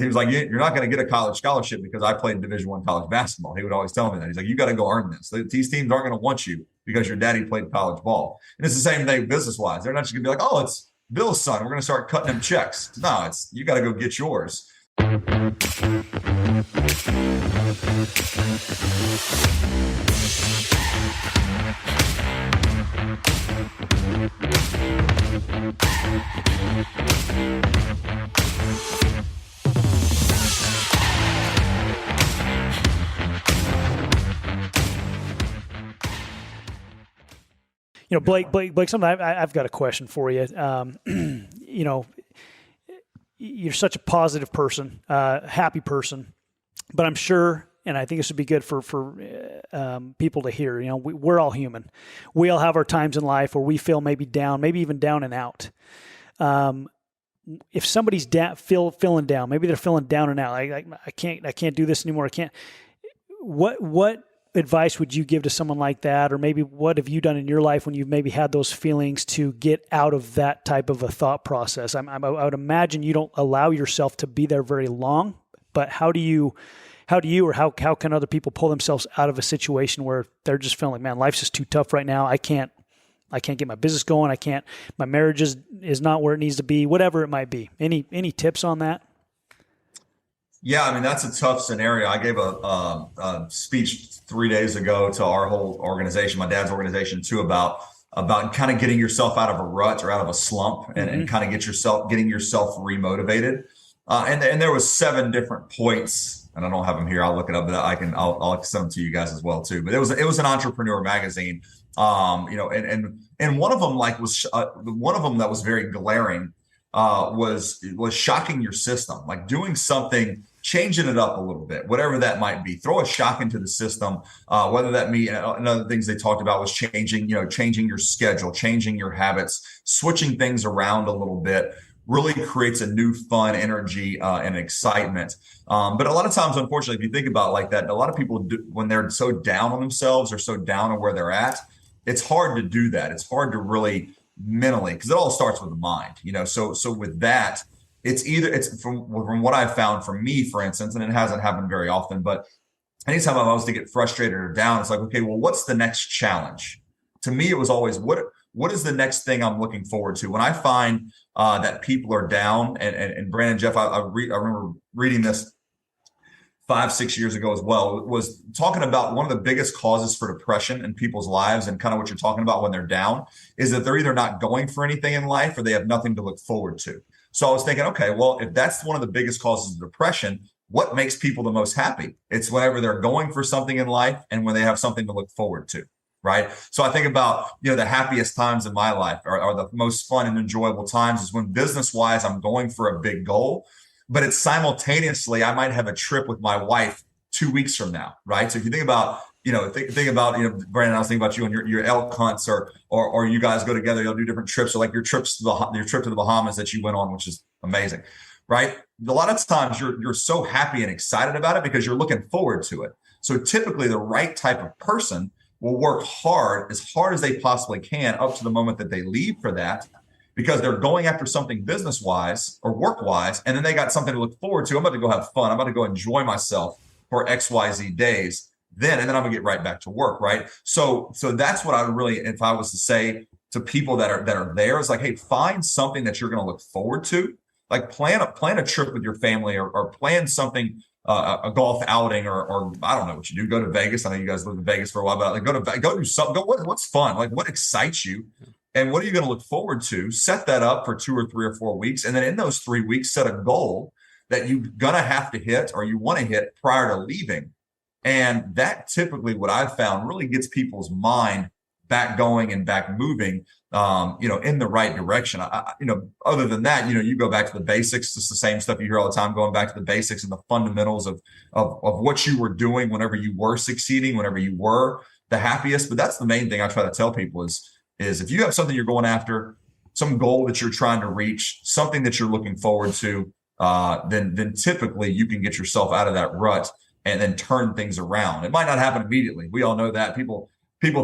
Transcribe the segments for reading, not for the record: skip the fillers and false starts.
he was like, you're not going to get a college scholarship because I played Division I college basketball. He would always tell me that. He's like, you got to go earn this. These teams aren't going to want you because your daddy played college ball. And it's the same thing business wise. They're not just going to be like, oh, it's Bill's son. We're going to start cutting him checks. No, it's you got to go get yours. Blake, something I've got a question for you. You're such a positive person, happy person, but I'm sure, and I think this would be good for people to hear, we're all human. We all have our times in life where we feel maybe down, maybe even down and out. If somebody's feeling down, maybe they're feeling down and out, I can't do this anymore. I can't. What advice would you give to someone like that? Or maybe what have you done in your life when you've maybe had those feelings to get out of that type of a thought process? I would imagine you don't allow yourself to be there very long, but how can other people pull themselves out of a situation where they're just feeling like, man, life's just too tough right now. I can't get my business going. My marriage is not where it needs to be, whatever it might be. Any tips on that? Yeah, I mean, that's a tough scenario. I gave a speech 3 days ago to our whole organization, my dad's organization too, about kind of getting yourself out of a rut or out of a slump and kind of getting yourself remotivated. And there was 7 different points, and I don't have them here. I'll look it up, but I'll send them to you guys as well too. But it was an entrepreneur magazine, and one of them was one of them that was very glaring. Was shocking your system, like doing something, changing it up a little bit, whatever that might be. Throw a shock into the system, whether that be, and other things they talked about was changing your schedule, changing your habits, switching things around a little bit, really creates a new fun energy and excitement. But a lot of times, unfortunately, if you think about it like that, a lot of people when they're so down on themselves or so down on where they're at, it's hard to do that. It's hard to really mentally, because it all starts with the mind, so with that, it's from what I've found for me, for instance, and it hasn't happened very often, but anytime I was to get frustrated or down, it's like, okay, well, what's the next challenge? To me, it was always what is the next thing I'm looking forward to? When I find that people are down, and Brandon, Jeff, I remember reading this 5-6 years ago as well, was talking about one of the biggest causes for depression in people's lives, and kind of what you're talking about when they're down is that they're either not going for anything in life or they have nothing to look forward to. So I was thinking, okay, well, if that's one of the biggest causes of depression, what makes people the most happy? It's whenever they're going for something in life and when they have something to look forward to. Right. So I think about, the happiest times in my life are the most fun and enjoyable times is when business wise, I'm going for a big goal, but it's simultaneously, I might have a trip with my wife 2 weeks from now. Right. So if you think about, think about, Brandon, I was thinking about you and your elk hunts or you guys go together, you'll do different trips. So like your trip to the Bahamas that you went on, which is amazing. Right. A lot of times you're so happy and excited about it because you're looking forward to it. So typically the right type of person will work hard as they possibly can up to the moment that they leave for that, because they're going after something business wise or work wise. And then they got something to look forward to. I'm about to go have fun. I'm about to go enjoy myself for XYZ days. And then I'm gonna get right back to work. Right. So that's what I would really, if I was to say to people that are there, is like, hey, find something that you're going to look forward to. Like plan a trip with your family or plan something, a golf outing, or I don't know what you do. Go to Vegas. I know you guys lived in Vegas for a while, but like go do something. What's fun? Like what excites you, and what are you going to look forward to? Set that up for 2 or 3 or 4 weeks, and then in those 3 weeks, set a goal that you're gonna have to hit or you want to hit prior to leaving. And that typically, what I've found, really gets people's mind back going and back moving, in the right direction. Other than that, you go back to the basics. It's the same stuff you hear all the time, going back to the basics and the fundamentals of what you were doing whenever you were succeeding, whenever you were the happiest. But that's the main thing I try to tell people is if you have something you're going after, some goal that you're trying to reach, something that you're looking forward to, then typically you can get yourself out of that rut and then turn things around. It might not happen immediately. We all know that. People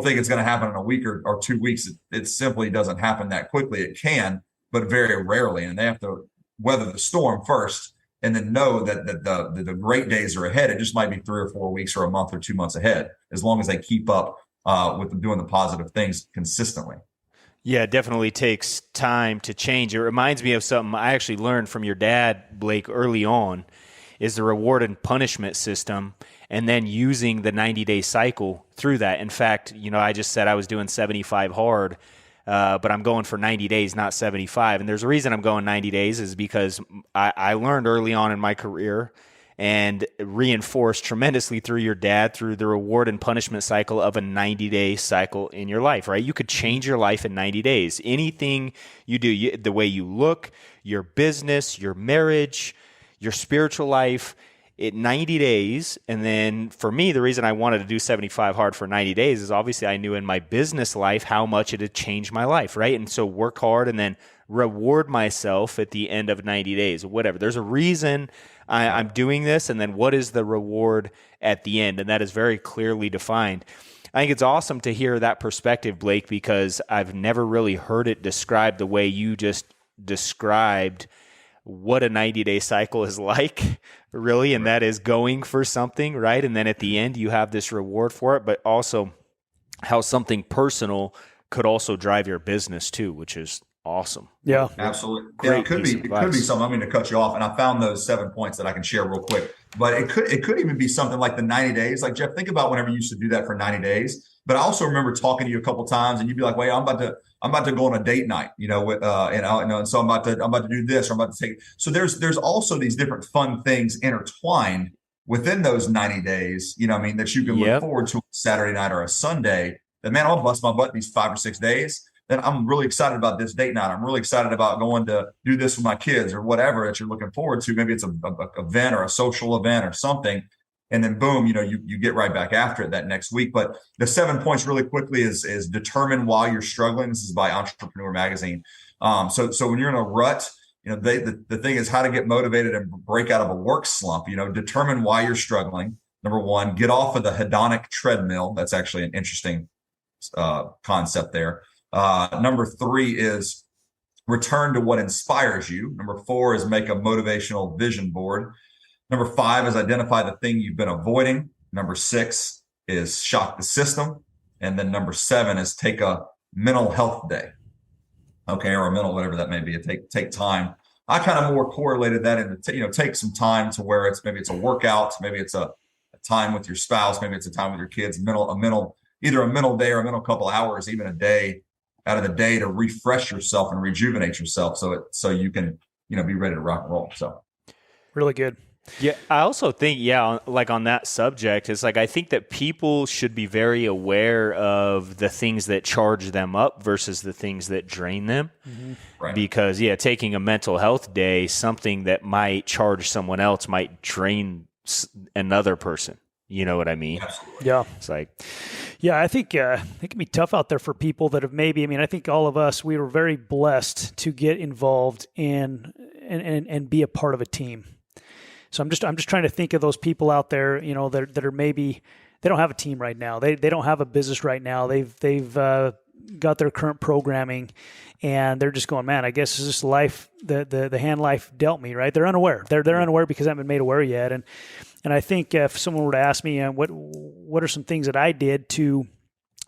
think it's going to happen in a week or 2 weeks. It simply doesn't happen that quickly. It can, but very rarely. And they have to weather the storm first and then know that the great days are ahead. It just might be 3 or 4 weeks or a month or 2 months ahead, as long as they keep up with doing the positive things consistently. Yeah, it definitely takes time to change. It reminds me of something I actually learned from your dad, Blake, early on, is the reward and punishment system, and then using the 90-day cycle through that. In fact, I just said I was doing 75 hard, but I'm going for 90 days, not 75. And there's a reason I'm going 90 days is because I learned early on in my career and reinforced tremendously through your dad, through the reward and punishment cycle of a 90-day cycle in your life, right? You could change your life in 90 days. Anything you do, the way you look, your business, your marriage, your spiritual life, 90 days. And then for me, the reason I wanted to do 75 hard for 90 days is obviously I knew in my business life how much it had changed my life, right? And so work hard and then reward myself at the end of 90 days, whatever. There's a reason I'm doing this, and then what is the reward at the end? And that is very clearly defined. I think it's awesome to hear that perspective, Blake, because I've never really heard it described the way you just described what a 90-day cycle is like, really, and that is going for something, right? And then at the end, you have this reward for it, but also how something personal could also drive your business too, which is awesome. Yeah, absolutely. Great Yeah, it could be something. I mean, to cut you off, and I found those 7 points that I can share real quick. But it could even be something like the 90 days. Like, Jeff, think about whenever you used to do that for 90 days. But I also remember talking to you a couple of times, and you'd be like, "Wait, I'm about to go on a date night, and so I'm about to do this, or I'm about to take." So there's also these different fun things intertwined within those 90 days. I mean, that you can look forward to Saturday night or a Sunday. That, man, I'll bust my butt these 5 or 6 days. Then I'm really excited about this date night. I'm really excited about going to do this with my kids or whatever that you're looking forward to. Maybe it's a event or a social event or something. And then boom, you get right back after it that next week. But the 7 points really quickly is determine why you're struggling. This is by Entrepreneur Magazine. So when you're in a rut, the thing is how to get motivated and break out of a work slump. Determine why you're struggling. Number one, get off of the hedonic treadmill. That's actually an interesting concept there. Number 3 is return to what inspires you. Number 4 is make a motivational vision board. Number 5 is identify the thing you've been avoiding. Number 6 is shock the system. And then number 7 is take a mental health day. Okay. Or a mental, whatever that may be. Take time. I kind of more correlated that into, take some time to where maybe it's a workout. Maybe it's a time with your spouse. Maybe it's a time with your kids, either a mental day or a mental couple hours, even a day out of the day to refresh yourself and rejuvenate yourself so you can, be ready to rock and roll. So really good. Yeah, I also think, like on that subject, it's like I think that people should be very aware of the things that charge them up versus the things that drain them. Mm-hmm. Right. Because, taking a mental health day, something that might charge someone else might drain another person. You know what I mean? Absolutely. Yeah. It's like, I think it can be tough out there for people that have I think all of us, we were very blessed to get involved in and be a part of a team. So I'm just trying to think of those people out there, that are maybe they don't have a team right now. They don't have a business right now. They've got their current programming, and they're just going, man, I guess it's just life. The hand life dealt me, right? They're unaware. They're unaware because they haven't been made aware yet. And I think if someone were to ask me, what are some things that I did to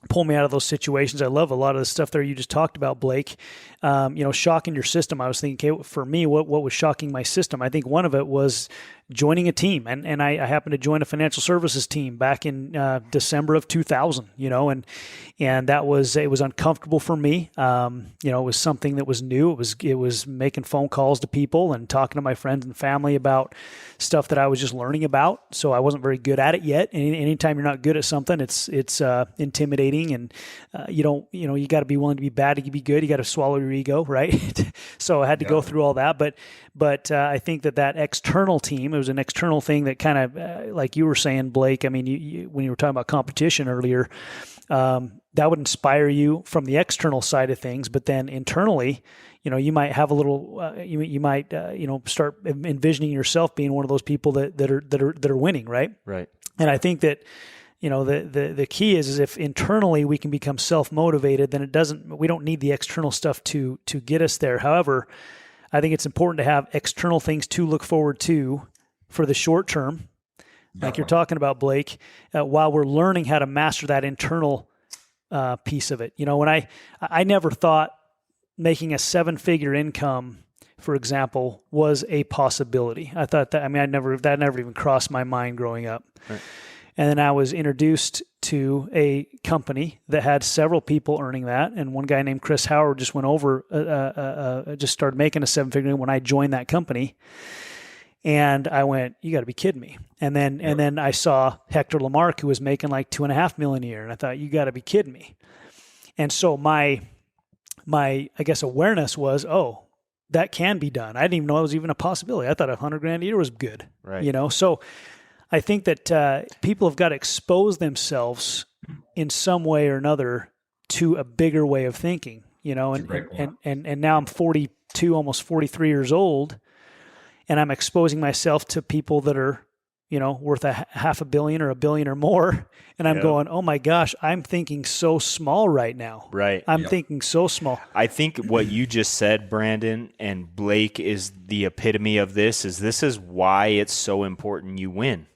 pull me out of those situations? I love a lot of the stuff there you just talked about, Blake. Shocking your system. I was thinking, okay, for me, what was shocking my system? I think one of it was joining a team, and I happened to join a financial services team back in December of 2000. And it was uncomfortable for me. It was something that was new. It was making phone calls to people and talking to my friends and family about stuff that I was just learning about. So I wasn't very good at it yet. And anytime you're not good at something, it's intimidating, and you got to be willing to be bad to be good. You got to swallow your ego, right? So I had to go through all that, but I think that external team, it was an external thing that kind of, like you were saying, Blake, I mean, when you were talking about competition earlier, that would inspire you from the external side of things, but then internally, you might have a little, you might start envisioning yourself being one of those people that are winning, right? Right. And I think that, the key is if internally we can become self-motivated, then we don't need the external stuff to get us there. However, I think it's important to have external things to look forward to for the short term, like you're talking about, Blake, while we're learning how to master that internal piece of it. When I never thought making a 7-figure income, for example, was a possibility. I thought that never even crossed my mind growing up. Right. And then I was introduced to a company that had several people earning that. And one guy named Chris Howard just went over, just started making a 7-figure when I joined that company. And I went, you got to be kidding me. And then I saw Hector Lamarck, who was making like $2.5 million a year. And I thought, you got to be kidding me. And so my, I guess, awareness was, oh, that can be done. I didn't even know it was even a possibility. I thought $100,000 a year was good. Right. So I think that people have got to expose themselves in some way or another to a bigger way of thinking, and now I'm 42, almost 43 years old, and I'm exposing myself to people that are, worth $500 million or $1 billion or more. And I'm going, oh my gosh, I'm thinking so small right now. Right. I'm thinking so small. I think what you just said, Brandon, and Blake is the epitome of this is why it's so important you win.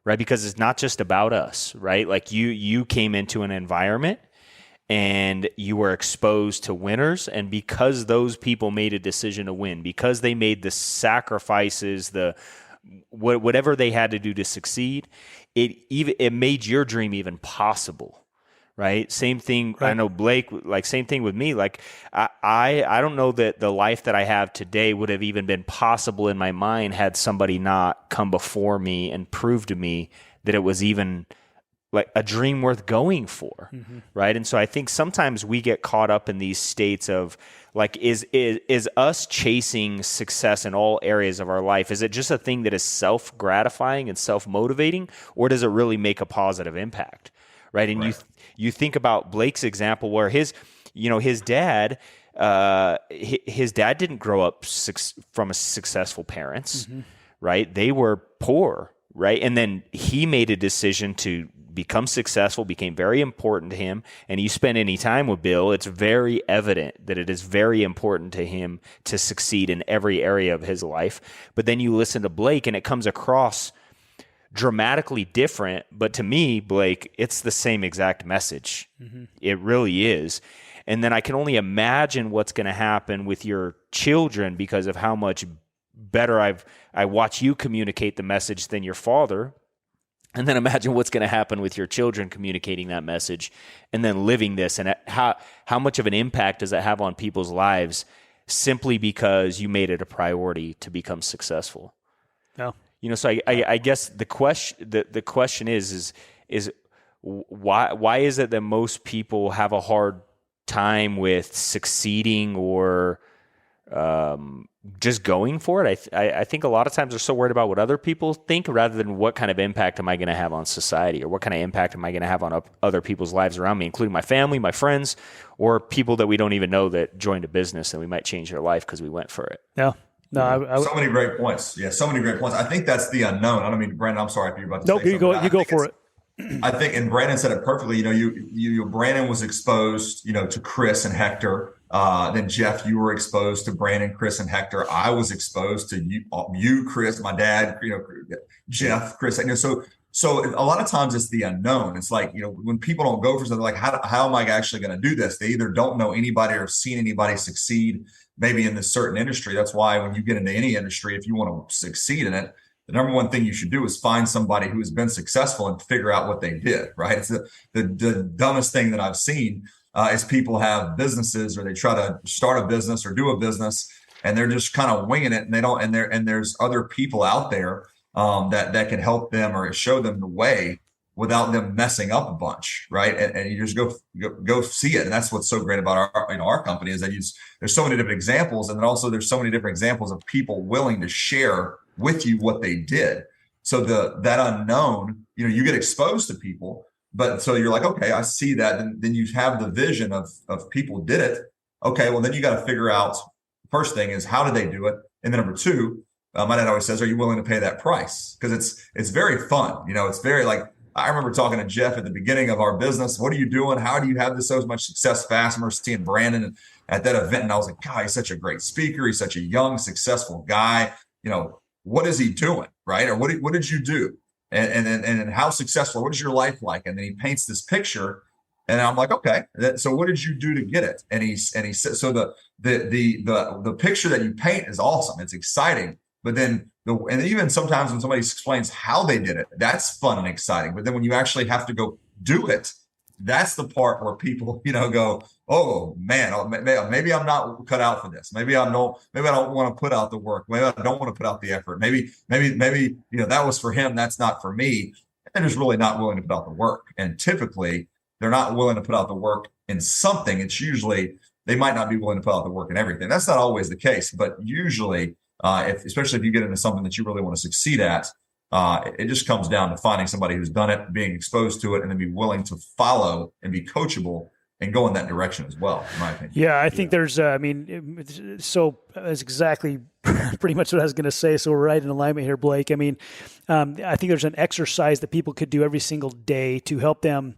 Right? Because it's not just about us, right? Like you came into an environment and you were exposed to winners, and because those people made a decision to win, because they made the sacrifices, whatever they had to do to succeed, it made your dream even possible, right? Same thing. Right. I know Blake, like same thing with me. Like I don't know that the life that I have today would have even been possible in my mind had somebody not come before me and prove to me that it was even like a dream worth going for, right? And so I think sometimes we get caught up in these states of like, is us chasing success in all areas of our life, is it just a thing that is self-gratifying and self-motivating, or does it really make a positive impact, right? And you think about Blake's example where his dad, his dad didn't grow up from a successful parents, right? They were poor, right? And then he made a decision to become successful, became very important to him. And you spend any time with Bill, it's very evident that it is very important to him to succeed in every area of his life. But then you listen to Blake and it comes across dramatically different. But to me, Blake, it's the same exact message. It really is. And then I can only imagine what's going to happen with your children because of how much better I watch you communicate the message than your father. And then imagine what's going to happen with your children communicating that message and then living this, and how much of an impact does that have on people's lives simply because you made it a priority to become successful. Yeah. So I guess the question is why is it that most people have a hard time with succeeding or just going for it? I think a lot of times they're so worried about what other people think rather than what kind of impact am I going to have on society, or what kind of impact am I going to have on other people's lives around me, including my family, my friends, or people that we don't even know that joined a business and we might change their life because we went for it. Yeah. No, so many great points. Yeah, so many great points. I think that's the unknown. I don't mean, Brandon, I'm sorry if you're about to say something. No, you go for it. I think, and Brandon said it perfectly. Brandon was exposed, to Chris and Hector. Then Jeff, you were exposed to Brandon, Chris, and Hector. I was exposed to you, Chris, my dad, Jeff, Chris. So a lot of times it's the unknown. It's like, when people don't go for something, like how am I actually going to do this? They either don't know anybody or seen anybody succeed maybe in this certain industry. That's why when you get into any industry, if you want to succeed in it, the number one thing you should do is find somebody who has been successful and figure out what they did, right? It's the dumbest thing that I've seen is people have businesses, or they try to start a business or do a business and they're just kind of winging it, and they don't, and there's other people out there that can help them or show them the way without them messing up a bunch, right? And you just go see it. And that's what's so great about our company is that there's so many different examples, and then also there's so many different examples of people willing to share with you what they did. So that unknown, you get exposed to people, but so you're like, okay, I see that. And then you have the vision of people did it. Okay, well then you got to figure out, first thing is, how did they do it? And then number two, my dad always says, are you willing to pay that price? Because it's very fun. It's very like, I remember talking to Jeff at the beginning of our business. What are you doing? How do you have this so much success fast? I remember seeing Brandon at that event, and I was like, God, he's such a great speaker. He's such a young, successful guy. What is he doing, right? Or what did you do? And how successful? What is your life like? And then he paints this picture, and I'm like, okay. So what did you do to get it? And he said, so the picture that you paint is awesome. It's exciting, but then and even sometimes when somebody explains how they did it, that's fun and exciting. But then when you actually have to go do it, that's the part where people, go, oh man, maybe I'm not cut out for this. Maybe I don't want to put out the work. Maybe I don't want to put out the effort. Maybe, that was for him. That's not for me. And they're just really not willing to put out the work. And typically they're not willing to put out the work in something. It's usually, they might not be willing to put out the work in everything. That's not always the case, but usually, especially if you get into something that you really want to succeed at, it just comes down to finding somebody who's done it, being exposed to it, and then be willing to follow and be coachable and go in that direction as well, in my opinion. Yeah, I think there's, so that's exactly pretty much what I was going to say. So we're right in alignment here, Blake. I think there's an exercise that people could do every single day to help them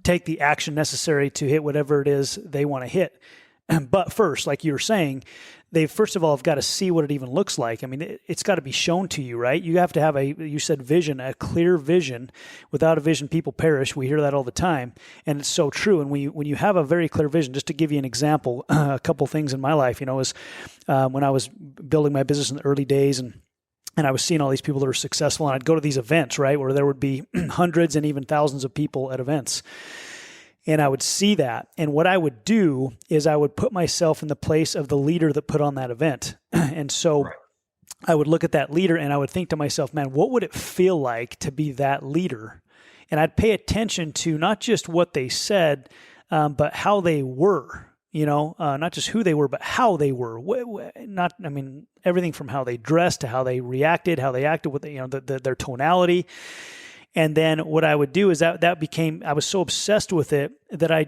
take the action necessary to hit whatever it is they want to hit. But first, like you were saying, they first of all have got to see what it even looks like. I mean, it's got to be shown to you, right? You have to have you said vision, a clear vision. Without a vision, people perish. We hear that all the time. And it's so true. And when you have a very clear vision, just to give you an example, a couple things in my life, is when I was building my business in the early days and I was seeing all these people that were successful, and I'd go to these events, right, where there would be hundreds and even thousands of people at events. And I would see that. And what I would do is I would put myself in the place of the leader that put on that event. And so I would look at that leader and I would think to myself, man, what would it feel like to be that leader? And I'd pay attention to not just what they said, but how they were, not just who they were, but how they were. Everything from how they dressed to how they reacted, how they acted with, their tonality. And then what I would do is that became, I was so obsessed with it that I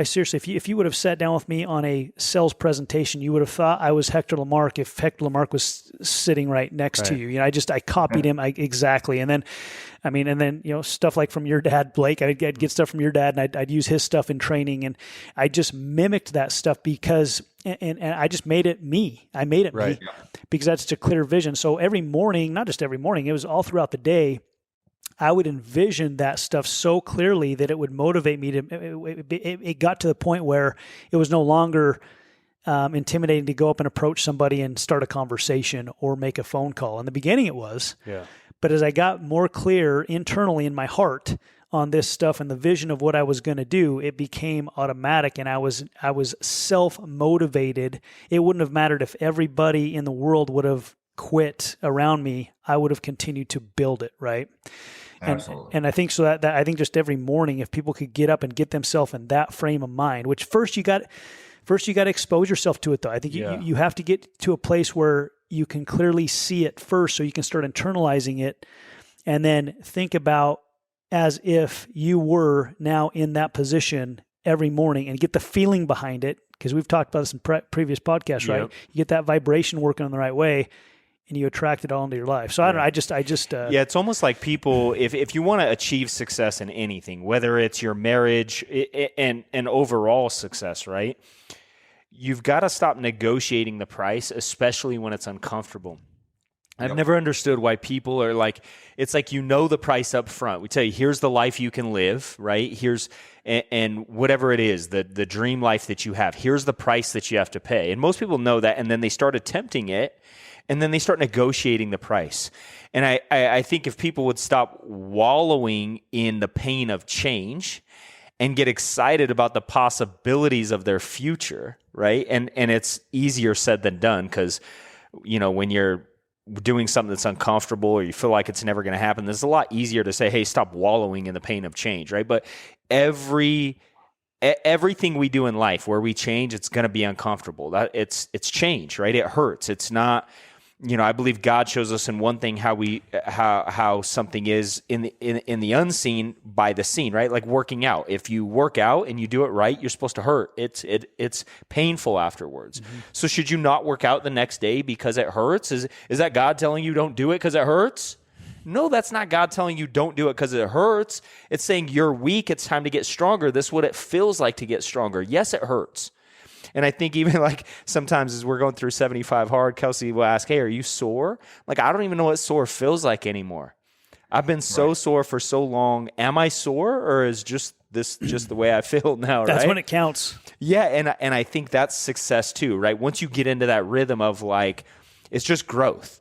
seriously, if you would have sat down with me on a sales presentation, you would have thought I was Hector Lamarck if Hector Lamarck was sitting right next to you. I copied him exactly. And then, stuff like from your dad, Blake, I'd get stuff from your dad and I'd use his stuff in training. And I just mimicked that stuff because, and I just made it me. I made it me because that's such a clear vision. So every morning, not just every morning, it was all throughout the day, I would envision that stuff so clearly that it would motivate me it got to the point where it was no longer intimidating to go up and approach somebody and start a conversation or make a phone call. In the beginning it was, but as I got more clear internally in my heart on this stuff and the vision of what I was going to do, it became automatic and I was self-motivated. It wouldn't have mattered if everybody in the world would have quit around me. I would have continued to build it, right? And I think so that I think just every morning, if people could get up and get themselves in that frame of mind, which first you got to expose yourself to it though. I think you have to get to a place where you can clearly see it first so you can start internalizing it and then think about as if you were now in that position every morning and get the feeling behind it. Because we've talked about this in previous podcasts, right? You get that vibration working in the right way and you attract it all into your life. So I don't know. I just it's almost like people, if you want to achieve success in anything, whether it's your marriage and overall success, right? You've got to stop negotiating the price, especially when it's uncomfortable. I've never understood why people are like, it's like, the price up front. We tell you, here's the life you can live, right? And whatever it is, the dream life that you have, here's the price that you have to pay. And most people know that, and then they start attempting it, and then they start negotiating the price. And I think if people would stop wallowing in the pain of change and get excited about the possibilities of their future, right? And it's easier said than done because, when you're doing something that's uncomfortable or you feel like it's never going to happen, it's a lot easier to say, hey, stop wallowing in the pain of change, right? But everything we do in life where we change, it's going to be uncomfortable. It's change, right? It hurts. It's not, I believe God shows us in one thing how something is in the unseen by the seen, right? Like working out. If you work out and you do it right, you're supposed to hurt. It's painful afterwards. Mm-hmm. So should you not work out the next day because it hurts? Is that God telling you don't do it because it hurts? No, that's not God telling you don't do it because it hurts. It's saying you're weak. It's time to get stronger. This is what it feels like to get stronger. Yes, it hurts. And I think even like sometimes as we're going through 75 hard, Kelsey will ask, hey, are you sore? Like, I don't even know what sore feels like anymore. I've been so sore for so long. Am I sore, or is this just the way I feel now? That's right? when it counts. Yeah, and I think that's success too, right? Once you get into that rhythm of like, it's just growth.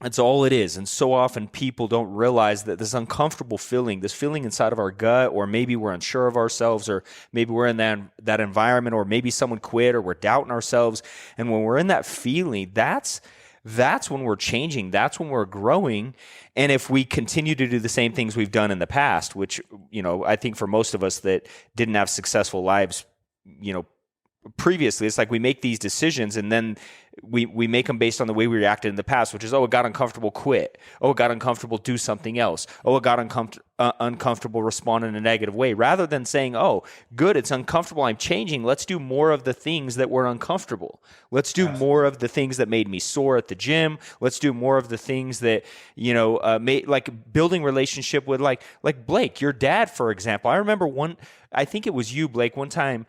That's all it is. And so often people don't realize that this uncomfortable feeling, this feeling inside of our gut, or maybe we're unsure of ourselves, or maybe we're in that environment, or maybe someone quit, or we're doubting ourselves. And when we're in that feeling, that's when we're changing. That's when we're growing. And if we continue to do the same things we've done in the past, which, I think for most of us that didn't have successful lives, previously, it's like we make these decisions and then we make them based on the way we reacted in the past, which is, oh, it got uncomfortable, quit. Oh, it got uncomfortable, do something else. Oh, it got uncomfortable, respond in a negative way. Rather than saying, oh, good, it's uncomfortable, I'm changing. Let's do more of the things that were uncomfortable. Let's do more of the things that made me sore at the gym. Let's do more of the things that, made, like building relationship with like Blake, your dad, for example. I remember I think it was you, Blake, one time.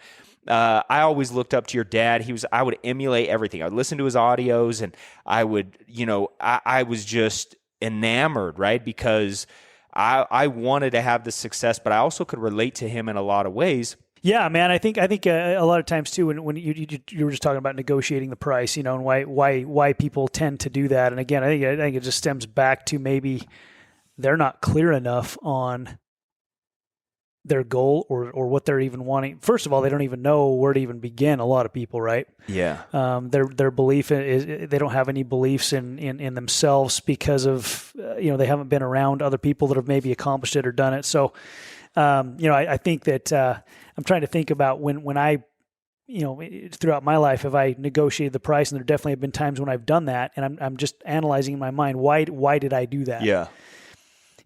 I always looked up to your dad. I would emulate everything. I would listen to his audios, and I would, I was just enamored, right? Because I wanted to have the success, but I also could relate to him in a lot of ways. Yeah, man. I think a lot of times too, when you were just talking about negotiating the price, and why people tend to do that. And again, I think it just stems back to maybe they're not clear enough on their goal or what they're even wanting. First of all, they don't even know where to even begin. A lot of people, right? Yeah. Their belief is they don't have any beliefs in themselves because of they haven't been around other people that have maybe accomplished it or done it. So I think that I'm trying to think about when I throughout my life have I negotiated the price, and there definitely have been times when I've done that, and I'm just analyzing in my mind why did I do that? Yeah.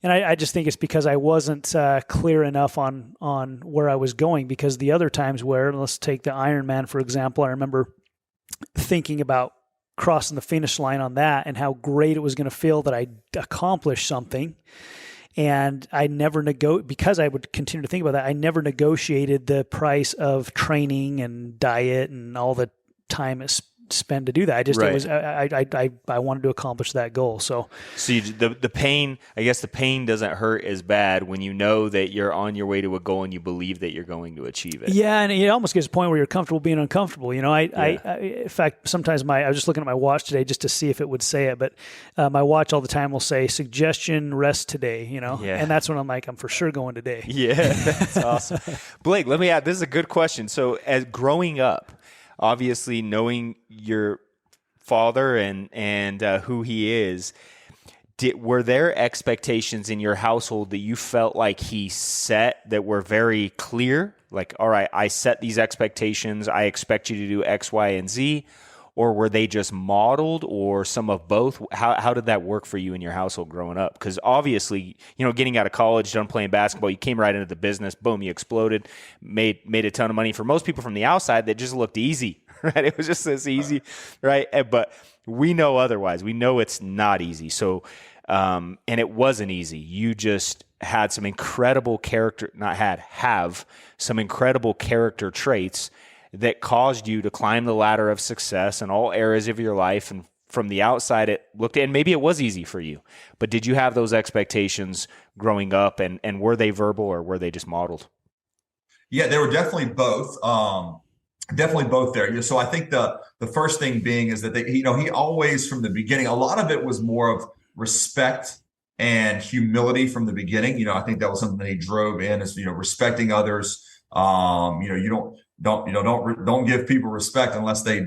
And I just think it's because I wasn't clear enough on where I was going, because the other times where, let's take the Ironman, for example, I remember thinking about crossing the finish line on that and how great it was going to feel that I accomplished something. And I never because I would continue to think about that, I never negotiated the price of training and diet and all the time it's spend to do that. I wanted to accomplish that goal. So the pain, I guess the pain doesn't hurt as bad when you know that you're on your way to a goal and you believe that you're going to achieve it. Yeah, and it almost gets to a point where you're comfortable being uncomfortable. I in fact, sometimes I was just looking at my watch today just to see if it would say it, but my watch all the time will say suggestion rest today. And that's when I'm like, I'm for sure going today. Yeah, that's awesome. Blake, let me add. This is a good question. So, as growing up, obviously knowing your father and who he is, were there expectations in your household that you felt like he set that were very clear? Like, all right, I set these expectations. I expect you to do X, Y, and Z. Or were they just modeled, or some of both? How did that work for you in your household growing up? Because obviously, getting out of college, done playing basketball, you came right into the business. Boom, you exploded, made a ton of money. For most people from the outside, that just looked easy, right? It was just this easy, right? But we know otherwise. We know it's not easy. So, and it wasn't easy. You just had some incredible have some incredible character traits that caused you to climb the ladder of success in all areas of your life. And from the outside, it looked, and maybe it was easy for you, but did you have those expectations growing up, and were they verbal or were they just modeled? Yeah, they were definitely both. Definitely both there. So I think the first thing being is that he always, from the beginning, a lot of it was more of respect and humility from the beginning. I think that was something that he drove in, is, respecting others. You don't give people respect unless they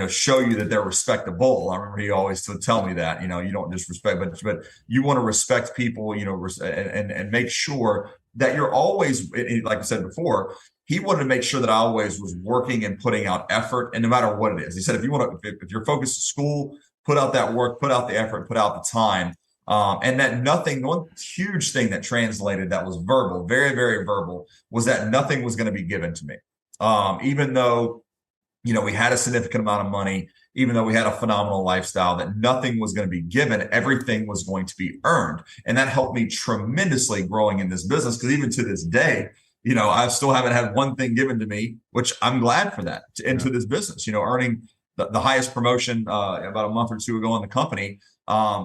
show you that they're respectable. I remember he always would tell me that, you don't just respect, but you want to respect people, and make sure that you're always, like I said before, he wanted to make sure that I always was working and putting out effort, and no matter what it is. He said, if you're focused at school, put out that work, put out the effort, put out the time. And that one huge thing that translated that was verbal, very, very verbal, was that nothing was going to be given to me. Even though, we had a significant amount of money, even though we had a phenomenal lifestyle, that nothing was going to be given. Everything was going to be earned. And that helped me tremendously growing in this business. Because even to this day, I still haven't had one thing given to me, which I'm glad for that, into this business, earning the highest promotion about a month or two ago in the company.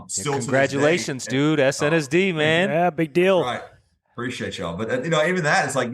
Still congratulations, to this day, dude. SNSD, man. Yeah, big deal. Right. Appreciate y'all. But, even that, it's like,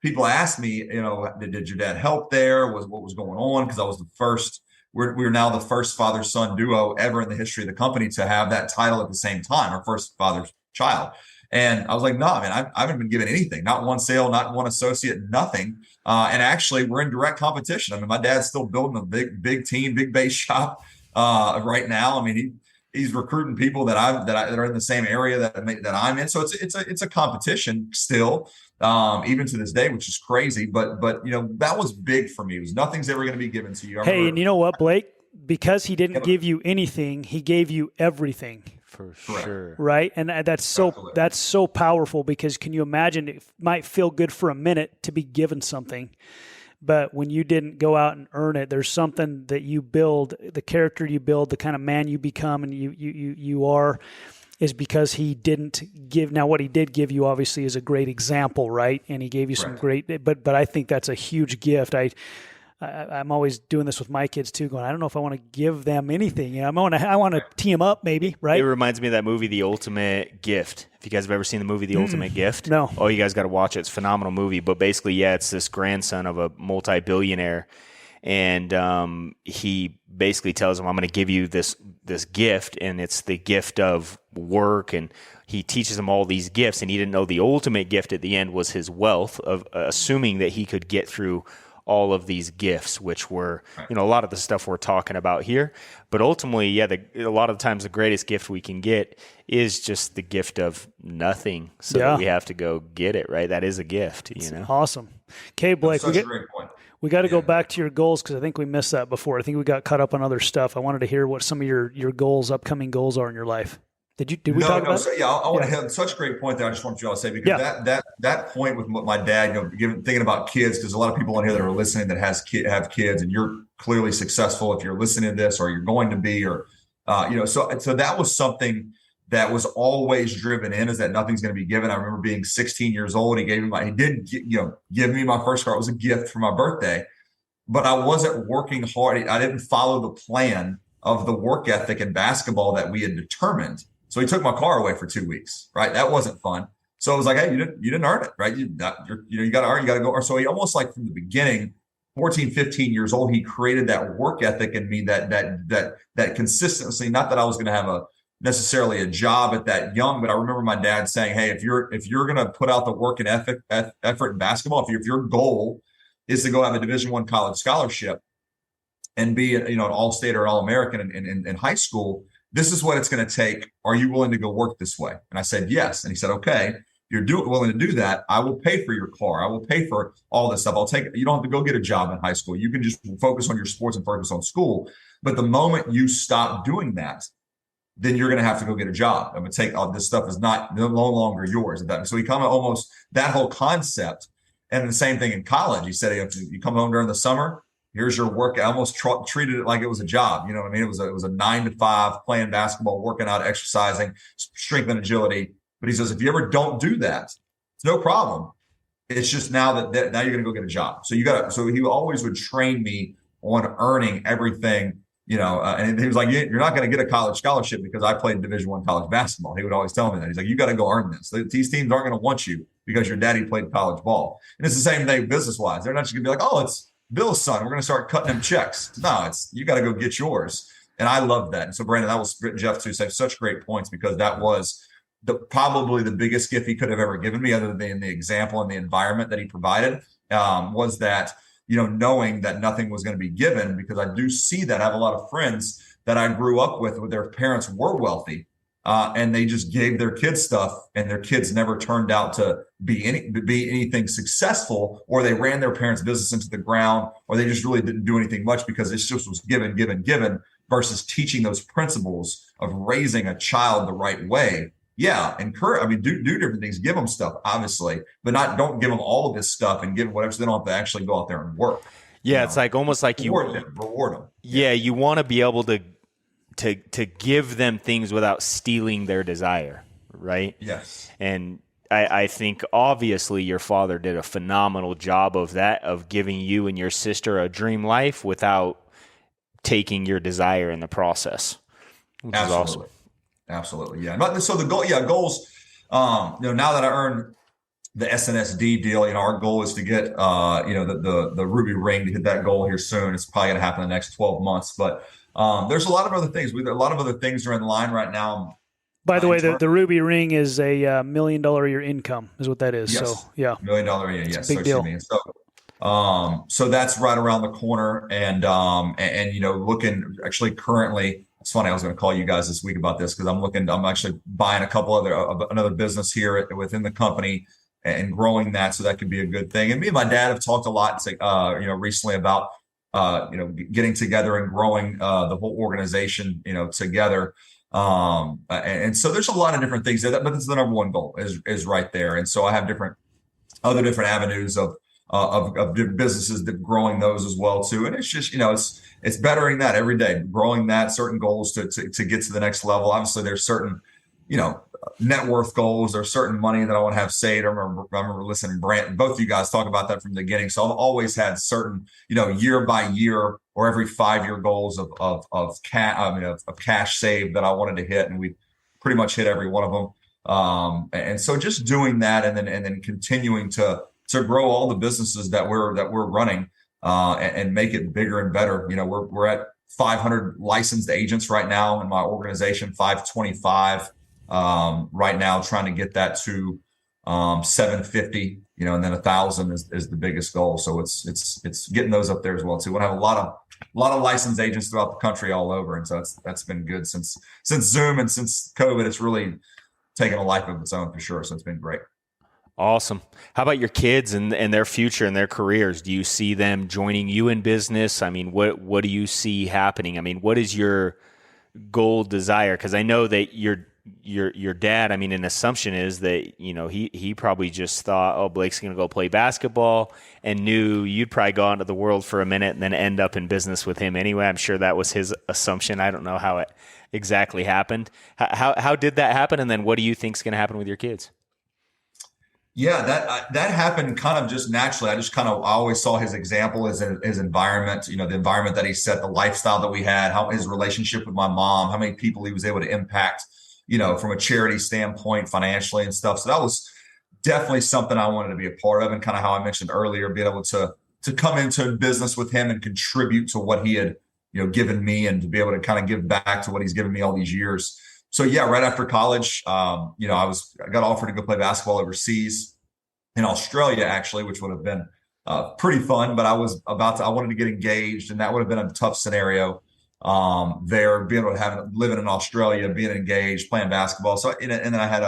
people ask me, did your dad help there? What was going on? Because I was the first. We're now the first father-son duo ever in the history of the company to have that title at the same time, our first father-child. And I was like, no, man, I haven't been given anything, not one sale, not one associate, nothing. And actually, we're in direct competition. I mean, my dad's still building a big team, big base shop right now. I mean, he's recruiting people that are in the same area that I'm in. So it's a competition still, even to this day, which is crazy. But that was big for me. It was nothing's ever going to be given to you. Hey, and you know what, Blake? Because he didn't give you anything, he gave you everything. For sure. Right? And that's so powerful, because can you imagine, it might feel good for a minute to be given something, but when you didn't go out and earn it, there's something that you build, the character you build, the kind of man you become and you are, is because he didn't give. Now, what he did give you obviously is a great example, right? And he gave you some great, but I think that's a huge gift. I'm always doing this with my kids too, going, I don't know if I want to give them anything. I want to tee them up maybe, right? It reminds me of that movie, The Ultimate Gift. If you guys have ever seen the movie, The Ultimate Gift. No. Oh, you guys got to watch it. It's a phenomenal movie. But basically, it's this grandson of a multi-billionaire. And he basically tells him, I'm going to give you this gift, and it's the gift of work. And he teaches him all these gifts, and he didn't know the ultimate gift at the end was his wealth, of assuming that he could get through all of these gifts, which were, a lot of the stuff we're talking about here. But ultimately, a lot of the times the greatest gift we can get is just the gift of nothing. So that we have to go get it, right? That is a gift, Awesome. Okay, Blake, Such a great point. We got to go back to your goals, because I think we missed that before. I think we got caught up on other stuff. I wanted to hear what some of your goals, upcoming goals are in your life. Did we talk about it? Yeah, I want to hit such a great point there. I just want you all to say, because that point with my dad, thinking about kids, because a lot of people on here that are listening that have kids, and you're clearly successful if you're listening to this, or you're going to be, or so that was something that was always driven in, is that nothing's going to be given. I remember being 16 years old. He did give me my first car. It was a gift for my birthday, but I wasn't working hard. I didn't follow the plan of the work ethic in basketball that we had determined. So he took my car away for 2 weeks, right? That wasn't fun. So it was like, hey, you didn't earn it, right? You got to earn, you got to go. So he almost, like from the beginning, 14, 15 years old, he created that work ethic in me, that consistency. Not that I was going to have necessarily a job at that young, but I remember my dad saying, hey, if you're going to put out the work and effort in basketball, if your goal is to go have a Division I college scholarship and be an All-State or All-American in high school, this is what it's going to take. Are you willing to go work this way? And I said, yes. And he said, okay, if you're willing to do that, I will pay for your car. I will pay for all this stuff. You don't have to go get a job in high school. You can just focus on your sports and focus on school. But the moment you stop doing that, then you're going to have to go get a job. I'm going to take all this stuff is no longer yours. So he kind of almost that whole concept. And the same thing in college. He said, if you come home during the summer, here's your work. I almost treated it like it was a job. You know what I mean? It was a 9 to 5, playing basketball, working out, exercising, strength and agility. But he says, if you ever don't do that, it's no problem. It's just now that now you're going to go get a job. So so he always would train me on earning everything, and he was like, you're not going to get a college scholarship because I played Division I college basketball. He would always tell me that. He's like, you got to go earn this. These teams aren't going to want you because your daddy played college ball. And it's the same thing business wise. They're not just going to be like, oh, it's Bill's son, we're going to start cutting him checks. No, you got to go get yours. And I love that. And so, Brandon, that was Jeff too, said such great points, because that was probably the biggest gift he could have ever given me, other than the example and the environment that he provided, was that, knowing that nothing was going to be given, because I do see that. I have a lot of friends that I grew up with their parents were wealthy, and they just gave their kids stuff, and their kids never turned out to be anything successful, or they ran their parents' business into the ground, or they just really didn't do anything much because it just was given, versus teaching those principles of raising a child the right way. Yeah, encourage. I mean, do different things. Give them stuff, obviously, but don't give them all of this stuff and give them whatever, so they don't have to actually go out there and work. Yeah, it's like almost like reward them. Yeah, you want to be able to give them things without stealing their desire, right? Yes. And I think obviously your father did a phenomenal job of that, of giving you and your sister a dream life without taking your desire in the process, which is awesome. Absolutely. Yeah. So the goals, now that I earned the SNSD deal, our goal is to get, the Ruby ring, to hit that goal here soon. It's probably going to happen in the next 12 months, but there's a lot of other things. A lot of other things are in line right now. By the way, the Ruby ring is a $1 million a year income is what that is. Yes. So yeah, $1 million a year. Yes. Big deal. So that's right around the corner, and looking actually currently. It's funny. I was going to call you guys this week about this because I'm actually buying another business here within the company and growing that. So that could be a good thing. And me and my dad have talked a lot, recently about, getting together and growing the whole organization, together. And so there's a lot of different things but it's the number one goal is right there. And so I have different avenues of different businesses that growing those as well too. And it's just, it's bettering that every day, growing that, certain goals to get to the next level. Obviously there's certain, net worth goals. There's certain money that I want to have saved. I remember listening to Brant, both of you guys talk about that from the beginning. So I've always had certain, year by year or every 5-year goals of cash saved that I wanted to hit. And we pretty much hit every one of them. And so just doing that and then continuing to grow all the businesses that we're running and make it bigger and better. We're at 500 licensed agents right now in my organization, 525 right now, trying to get that to 750, and then 1,000 is the biggest goal. So it's getting those up there as well too. We have a lot of licensed agents throughout the country all over, and so that's been good since Zoom and since COVID. It's really taken a life of its own for sure. So it's been great. Awesome. How about your kids and their future and their careers? Do you see them joining you in business? I mean, what do you see happening? I mean, what is your goal desire? Because I know that your dad, I mean, an assumption is that, he probably just thought, oh, Blake's going to go play basketball, and knew you'd probably go into the world for a minute and then end up in business with him anyway. I'm sure that was his assumption. I don't know how it exactly happened. How did that happen? And then what do you think is going to happen with your kids? Yeah, that happened kind of just naturally. I always saw his example as his environment, the environment that he set, the lifestyle that we had, how his relationship with my mom, how many people he was able to impact, from a charity standpoint, financially and stuff. So that was definitely something I wanted to be a part of, and kind of how I mentioned earlier, being able to come into business with him and contribute to what he had, given me, and to be able to kind of give back to what he's given me all these years. So yeah, right after college, I got offered to go play basketball overseas in Australia, actually, which would have been pretty fun. But I wanted to get engaged, and that would have been a tough scenario there, being able to living in Australia, being engaged, playing basketball. So and then I had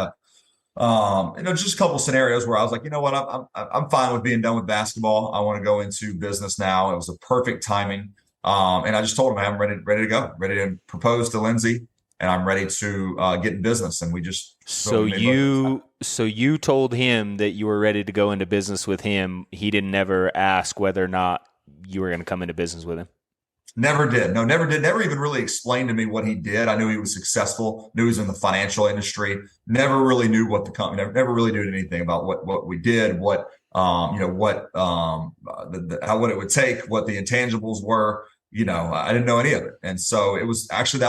just a couple scenarios where I was like, you know what, I'm fine with being done with basketball. I want to go into business now. It was a perfect timing, and I just told him I'm ready to go, ready to propose to Lindsay. And I'm ready to get in business. And we just so you told him that you were ready to go into business with him. He didn't ever ask whether or not you were going to come into business with him. Never did. No, never did. Never even really explained to me what he did. I knew he was successful. Knew he was in the financial industry. Never really knew what the company. Never really knew anything about what we did. What how what it would take. What the intangibles were. I didn't know any of it. And so that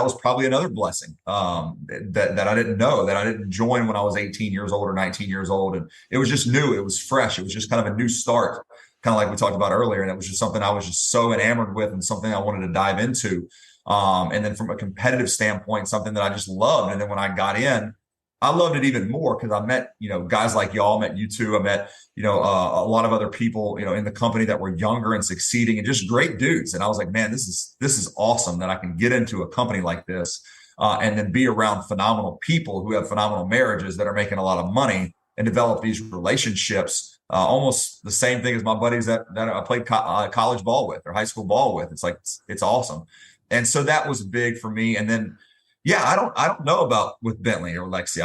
was probably another blessing that I didn't know, that I didn't join when I was 18 years old or 19 years old. And it was just new. It was fresh. It was just kind of a new start, kind of like we talked about earlier. And it was just something I was just so enamored with, and something I wanted to dive into. And then from a competitive standpoint, something that I just loved. And then when I got in, I loved it even more because I met, guys like y'all, met you two. I met, a lot of other people, in the company that were younger and succeeding, and just great dudes. And I was like, man, this is awesome that I can get into a company like this and then be around phenomenal people who have phenomenal marriages that are making a lot of money, and develop these relationships. Almost the same thing as my buddies that I played college ball with or high school ball with. It's like, it's awesome. And so that was big for me. And then, yeah, I don't know about with Bentley or Lexi.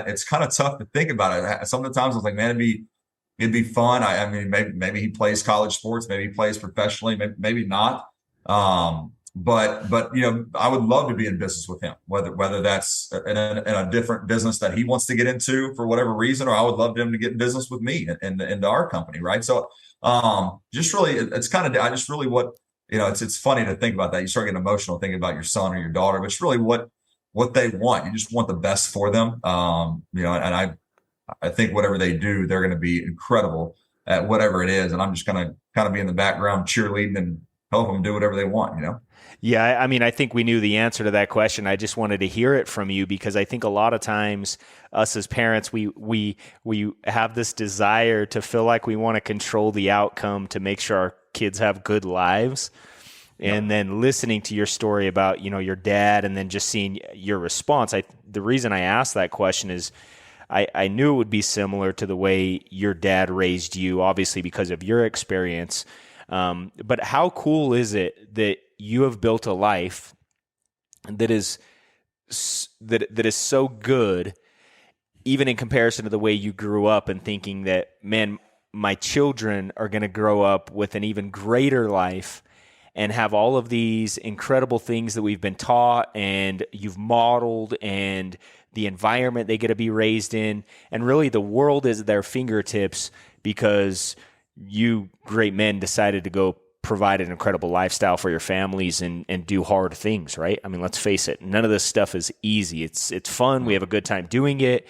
It's kind of tough to think about it. Some of the times I was like, man, it'd be, It'd be fun. I mean, maybe he plays college sports, maybe he plays professionally, maybe not. But I would love to be in business with him, whether that's in a different business that he wants to get into for whatever reason, or I would love him to get in business with me and into our company, right? So, just really, it's kind of, I just really what, it's funny to think about that. You start getting emotional thinking about your son or your daughter, but it's really what they want. You just want the best for them. And I think whatever they do, they're going to be incredible at whatever it is. And I'm just going to kind of be in the background cheerleading and help them do whatever they want, Yeah, I mean, I think we knew the answer to that question. I just wanted to hear it from you because I think a lot of times us as parents, we have this desire to feel like we want to control the outcome to make sure our kids have good lives. And then listening to your story about, your dad and then just seeing your response, the reason I asked that question is I knew it would be similar to the way your dad raised you, obviously because of your experience. But how cool is it that you have built a life that is so good, even in comparison to the way you grew up, and thinking that, man, my children are going to grow up with an even greater life and have all of these incredible things that we've been taught and you've modeled, and the environment they get to be raised in, and really the world is at their fingertips because you great men decided to go provide an incredible lifestyle for your families and do hard things, right? I mean, let's face it, none of this stuff is easy. It's fun. We have a good time doing it.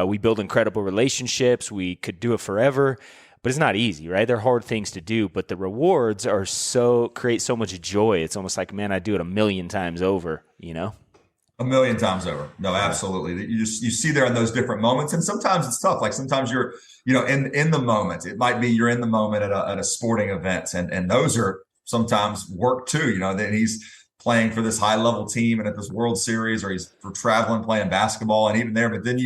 We build incredible relationships. We could do it forever, but it's not easy, right? They're hard things to do, but the rewards create so much joy. It's almost like, man, I do it 1,000,000 times over, 1,000,000 times over. No, absolutely. You see there in those different moments. And sometimes it's tough. Like sometimes you're, in the moment. It might be you're in the moment at a sporting event. And those are sometimes work too. Then he's playing for this high level team and at this World Series, or he's for traveling, playing basketball, and even there. But then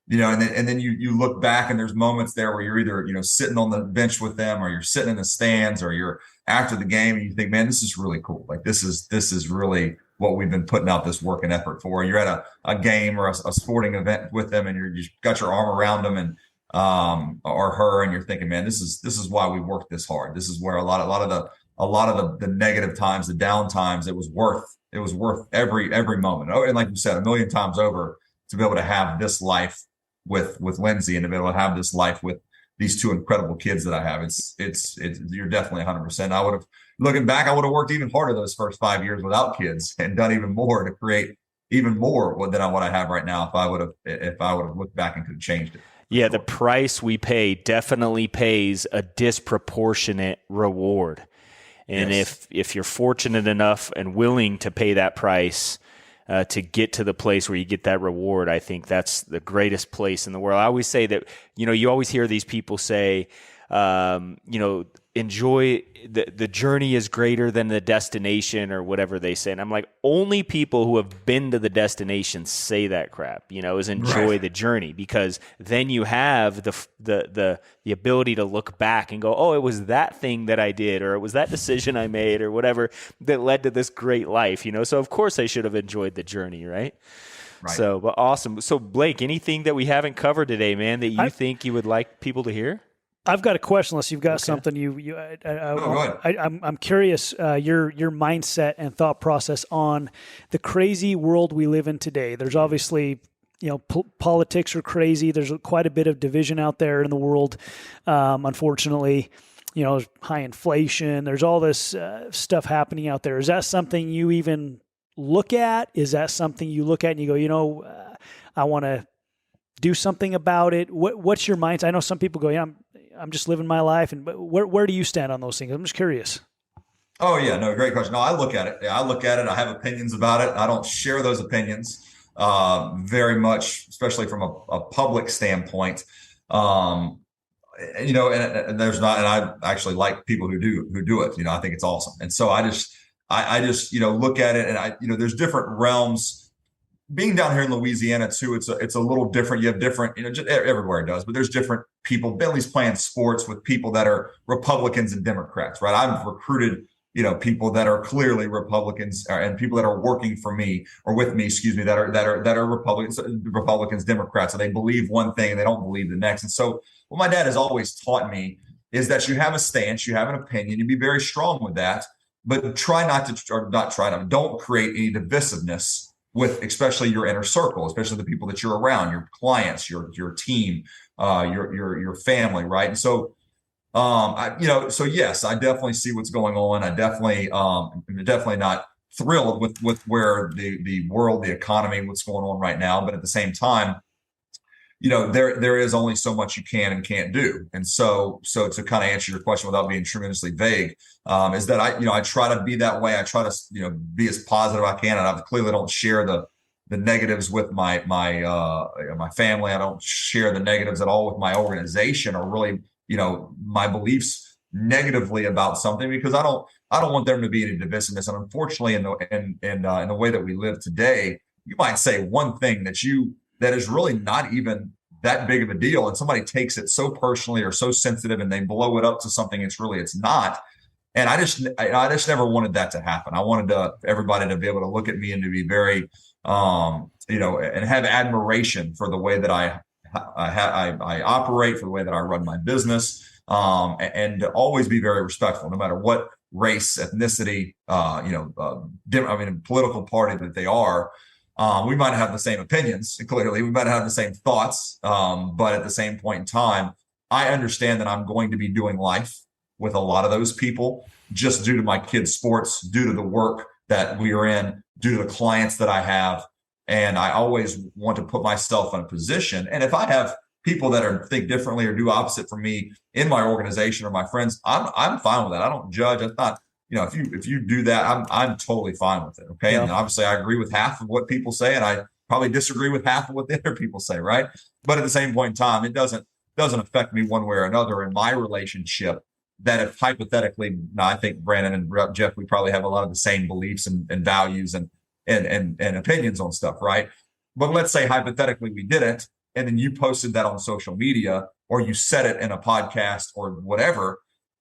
and then you look back and there's moments there where you're either, sitting on the bench with them, or you're sitting in the stands, or you're after the game and you think, man, this is really cool. Like this is really what we've been putting out this work and effort for. And you're at a game or a sporting event with them, and you've got your arm around them and or her, and you're thinking, man, this is why we worked this hard. This is where a lot of the negative times, the down times, it was worth every moment. Oh, and like you said, 1,000,000 times over to be able to have this life with Lindsay, and to be able to have this life with these two incredible kids that I have. It's you're definitely 100%. Looking back, I would have worked even harder those first 5 years without kids and done even more to create even more than what I have right now. If I would have looked back and could have changed it. Yeah, the price we pay definitely pays a disproportionate reward. And Yes. if you're fortunate enough and willing to pay that price to get to the place where you get that reward, I think that's the greatest place in the world. I always say that, you always hear these people say, enjoy the journey is greater than the destination, or whatever they say. And I'm like, only people who have been to the destination say that crap, is enjoy Right. the journey, because then you have the ability to look back and go, oh, it was that thing that I did, or it was that decision I made, or whatever that led to this great life, So of course I should have enjoyed the journey, right? Right. So, but awesome. So Blake, anything that we haven't covered today, man, that you think you would like people to hear? I've got a question. Unless you've got something Go ahead. I'm curious your mindset and thought process on the crazy world we live in today. There's obviously politics are crazy. There's quite a bit of division out there in the world. Unfortunately, there's high inflation. There's all this stuff happening out there. Is that something you even look at? Is that something you look at and you go, I want to do something about it? What's your mindset? I know some people go, yeah, I'm just living my life. And where do you stand on those things? I'm just curious. Oh yeah, no, great question. No, I look at it. Yeah, I look at it. I have opinions about it. I don't share those opinions very much, especially from a public standpoint. And there's not, and I actually like people who do it. I think it's awesome. And so I just look at it, and there's different realms. Being down here in Louisiana too, it's a little different. You have different, just everywhere it does, but there's different people. Bentley's playing sports with people that are Republicans and Democrats, right? I've recruited people that are clearly Republicans and people that are working for me or with me, excuse me, that are Republicans, Democrats. So they believe one thing and they don't believe the next. And so what my dad has always taught me is that you have a stance, you have an opinion, you be very strong with that, but don't create any divisiveness with especially your inner circle, especially the people that you're around, your clients, your team, your family, right? And so so yes, I definitely see what's going on. I definitely I'm definitely not thrilled with where the world, the economy, what's going on right now. But at the same time, there is only so much you can and can't do. And so to kind of answer your question without being tremendously vague, is that I try to be that way. I try to be as positive as I can, and I clearly don't share the negatives with my family. I don't share the negatives at all with my organization, or really my beliefs negatively about something, because I don't want there to be any divisiveness. And unfortunately, in the way that we live today, you might say one thing that is really not even that big of a deal, and somebody takes it so personally or so sensitive, and they blow it up to something it's not. And I just never wanted that to happen. I wanted everybody to be able to look at me and to be very and have admiration for the way that I operate, for the way that I run my business, and to always be very respectful, no matter what race, ethnicity, political party that they are. We might have the same opinions, clearly. We might have the same thoughts, but at the same point in time, I understand that I'm going to be doing life with a lot of those people, just due to my kids' sports, due to the work that we are in, due to the clients that I have. And I always want to put myself in a position. And if I have people that think differently or do opposite from me in my organization or my friends, I'm fine with that. I don't judge. It's not, if you do that, I'm totally fine with it. Okay. Yeah. And obviously I agree with half of what people say, and I probably disagree with half of what the other people say. Right. But at the same point in time, it doesn't affect me one way or another in my relationship. That if hypothetically, now I think Brandon and Jeff, we probably have a lot of the same beliefs and values and opinions on stuff, right? But let's say hypothetically we didn't, and then you posted that on social media, or you said it in a podcast or whatever.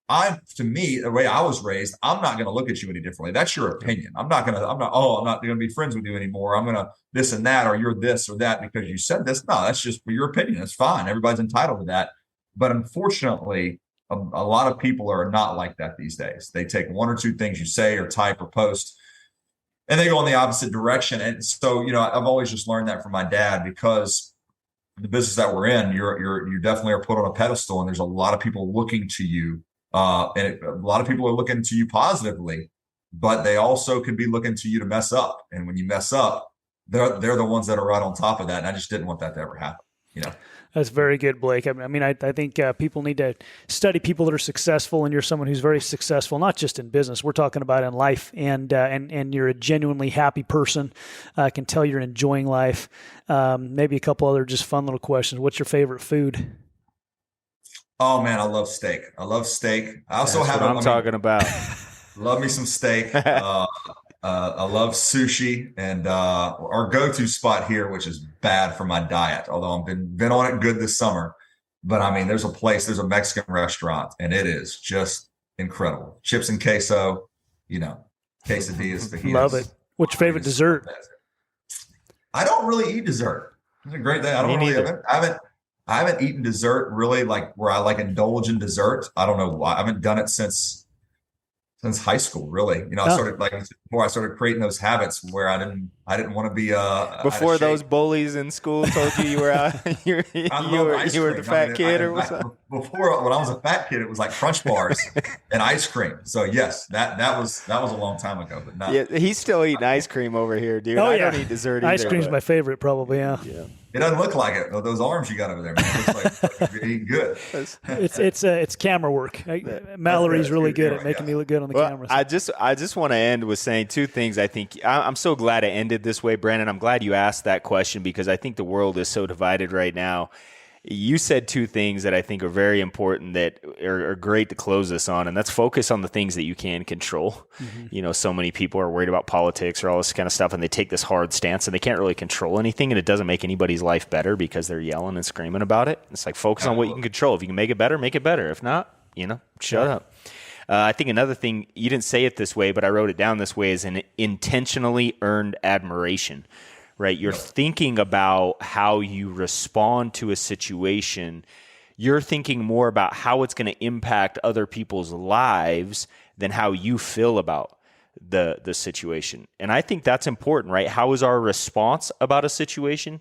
To me, the way I was raised, I'm not going to look at you any differently. That's your opinion. I'm not going to be friends with you anymore. I'm going to this and that, or you're this or that because you said this. No, that's just your opinion. It's fine. Everybody's entitled to that. But unfortunately, a lot of people are not like that these days. They take one or two things you say or type or post, and they go in the opposite direction. And so, I've always just learned that from my dad, because the business that we're in, you definitely are put on a pedestal, and there's a lot of people looking to you. A lot of people are looking to you positively, but they also could be looking to you to mess up. And when you mess up, they're the ones that are right on top of that. And I just didn't want that to ever happen. That's very good, Blake. I think people need to study people that are successful, and you're someone who's very successful, not just in business. We're talking about in life, and you're a genuinely happy person. I can tell you're enjoying life. Maybe a couple other just fun little questions. What's your favorite food? Oh man, I love steak. I also That's what I'm talking about. Love me some steak. I love sushi, and our go-to spot here, which is bad for my diet, although I've been on it good this summer. But there's a Mexican restaurant, and it is just incredible. Chips and queso, quesadillas, fajitas. Love it. What's your favorite dessert? I don't really eat dessert. It's a great thing. I haven't eaten dessert really, like where I indulge in dessert. I don't know why. I haven't done it since high school, really. I started creating those habits where I didn't want to be before those bullies in school told you were out. you were the fat kid, or what's up? Before, when I was a fat kid, it was like Crunch bars and ice cream. So yes, that was a long time ago. But not. Yeah, he's still eating ice cream over here, dude. Oh, I don't eat dessert either. Ice cream's my favorite, probably. Yeah. It doesn't look like it. Those arms you got over there, man. It looks like you're eating good. It's camera work. Mallory's really good at making me look good on the camera. So. I just want to end with saying two things. I think I'm so glad I ended this way, Brandon. I'm glad you asked that question, because I think the world is so divided right now. You said two things that I think are very important that are great to close this on, and that's focus on the things that you can control. Mm-hmm. So many people are worried about politics or all this kind of stuff, and they take this hard stance, and they can't really control anything, and it doesn't make anybody's life better because they're yelling and screaming about it. It's like focus on what you can control. If you can make it better, make it better. If not, shut up. I think another thing, you didn't say it this way, but I wrote it down this way, is an intentionally earned admiration, right? You're thinking about how you respond to a situation. You're thinking more about how it's going to impact other people's lives than how you feel about the situation. And I think that's important, right? How is our response about a situation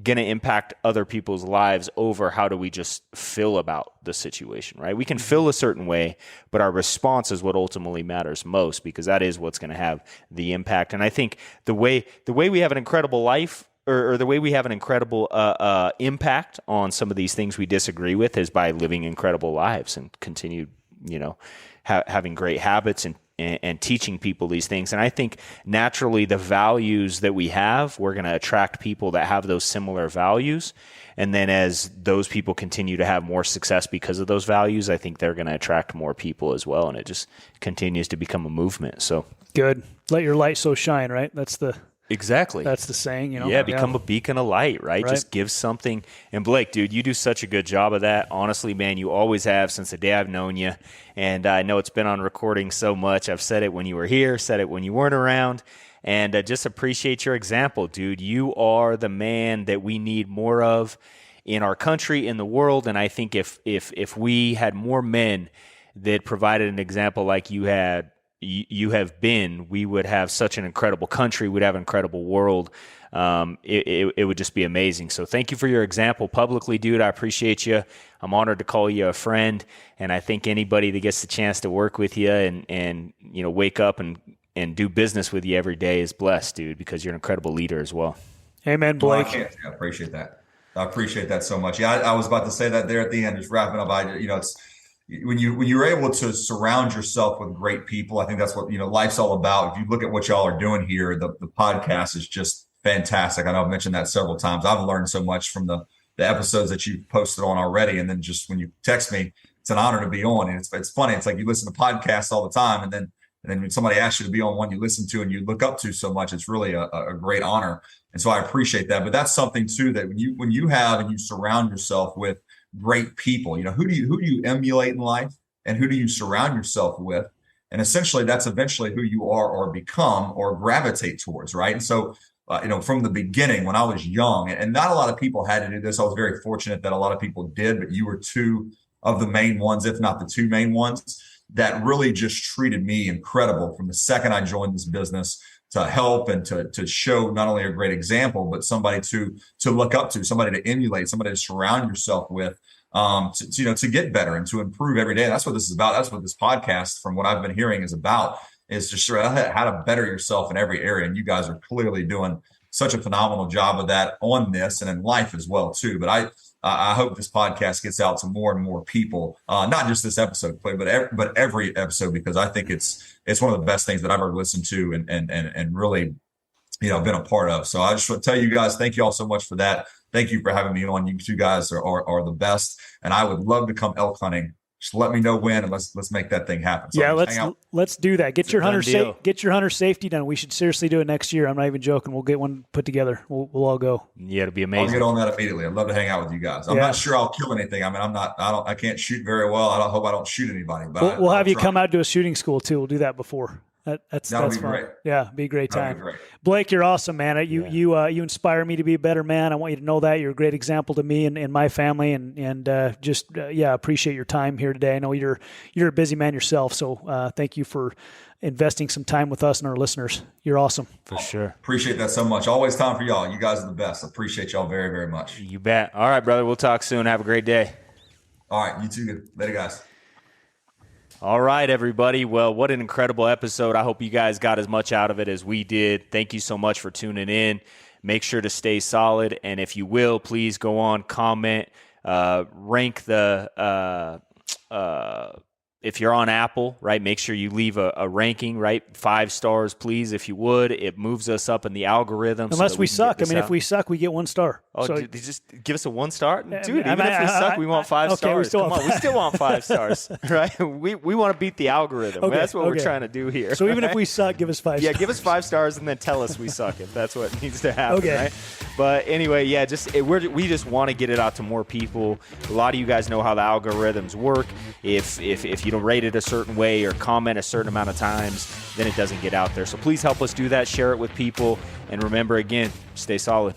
going to impact other people's lives over how do we just feel about the situation, right? We can feel a certain way, but our response is what ultimately matters most, because that is what's going to have the impact. And I think the way we have an incredible life, or the way we have an incredible impact on some of these things we disagree with, is by living incredible lives and continue, having great habits and teaching people these things. And I think naturally the values that we have, we're going to attract people that have those similar values. And then as those people continue to have more success because of those values, I think they're going to attract more people as well. And it just continues to become a movement. So good. Let your light so shine, right? Exactly. That's the saying, Yeah, become a beacon of light, right? Just give something. And Blake, dude, you do such a good job of that. Honestly, man, you always have since the day I've known you. And I know it's been on recording so much. I've said it when you were here, said it when you weren't around. And just appreciate your example, dude. You are the man that we need more of in our country, in the world. And I think if we had more men that provided an example like you have been, we would have such an incredible country. We'd have an incredible world. It would just be amazing. So thank you for your example publicly, dude. I appreciate you. I'm honored to call you a friend. And I think anybody that gets the chance to work with you and wake up and do business with you every day is blessed, dude, because you're an incredible leader as well. Amen, Blake. I appreciate that. I appreciate that so much. Yeah, I was about to say that there at the end, just wrapping up. It's when you're able to surround yourself with great people. I think that's what life's all about. If you look at what y'all are doing here, the podcast is just fantastic. I know I've mentioned that several times. I've learned so much from the episodes that you've posted on already, and then just when you text me, it's an honor to be on. And it's funny. It's like you listen to podcasts all the time, and then when somebody asks you to be on one you listen to and you look up to so much, it's really a great honor. And so I appreciate that. But that's something too, that when you have and you surround yourself with great people, who do you emulate in life, and who do you surround yourself with? And essentially that's eventually who you are or become or gravitate towards, right? And so from the beginning, when I was young, and not a lot of people had to do this, I was very fortunate that a lot of people did, but you were two of the main ones, if not the two main ones, that really just treated me incredible from the second I joined this business, to help and to show not only a great example, but somebody to look up to, somebody to emulate, somebody to surround yourself with, to get better and to improve every day. That's what this is about. That's what this podcast, from what I've been hearing, is about, is to show how to better yourself in every area. And you guys are clearly doing such a phenomenal job of that on this and in life as well too. But I hope this podcast gets out to more and more people, not just this episode, but every episode, because I think it's one of the best things that I've ever listened to and really, been a part of. So I just want to tell you guys, thank you all so much for that. Thank you for having me on. You two guys are the best, and I would love to come elk hunting. Just let me know when, and let's make that thing happen. So yeah, let's do that. Get your hunter safety done. We should seriously do it next year. I'm not even joking. We'll get one put together. We'll all go. Yeah, it'll be amazing. I'll get on that immediately. I'd love to hang out with you guys. I'm not sure I'll kill anything. I mean, I can't shoot very well. I hope I don't shoot anybody. But we'll have you come out to a shooting school too. We'll do that before. That's be fun. Great. Yeah, be a great time. Be great. Blake, you're awesome, man. You inspire me to be a better man. I want you to know that you're a great example to me and my family, and appreciate your time here today. I know you're a busy man yourself, so thank you for investing some time with us and our listeners. You're awesome. For sure. Appreciate that so much. Always time for y'all. You guys are the best. Appreciate y'all very, very much. You bet. All right, brother. We'll talk soon. Have a great day. All right. You too. Good. Later, guys. All right, everybody. Well, what an incredible episode. I hope you guys got as much out of it as we did. Thank you so much for tuning in. Make sure to stay solid. And if you will, please go on, comment, rank the if you're on Apple, right, make sure you leave a ranking, right? 5 stars, please, if you would. It moves us up in the algorithm. Unless we suck. I mean, if we suck, we get 1 star. Oh, so, just give us a 1 star? Dude, even if we suck, we want 5 stars. We still want 5 stars, right? We want to beat the algorithm. Okay, that's what we're trying to do here. So even if we suck, give us 5 stars. Yeah, give us 5 stars and then tell us we suck if that's what needs to happen, right? But anyway, yeah, we just want to get it out to more people. A lot of you guys know how the algorithms work. If you don't rate it a certain way or comment a certain amount of times, then it doesn't get out there. So please help us do that. Share it with people. And remember, again, stay solid.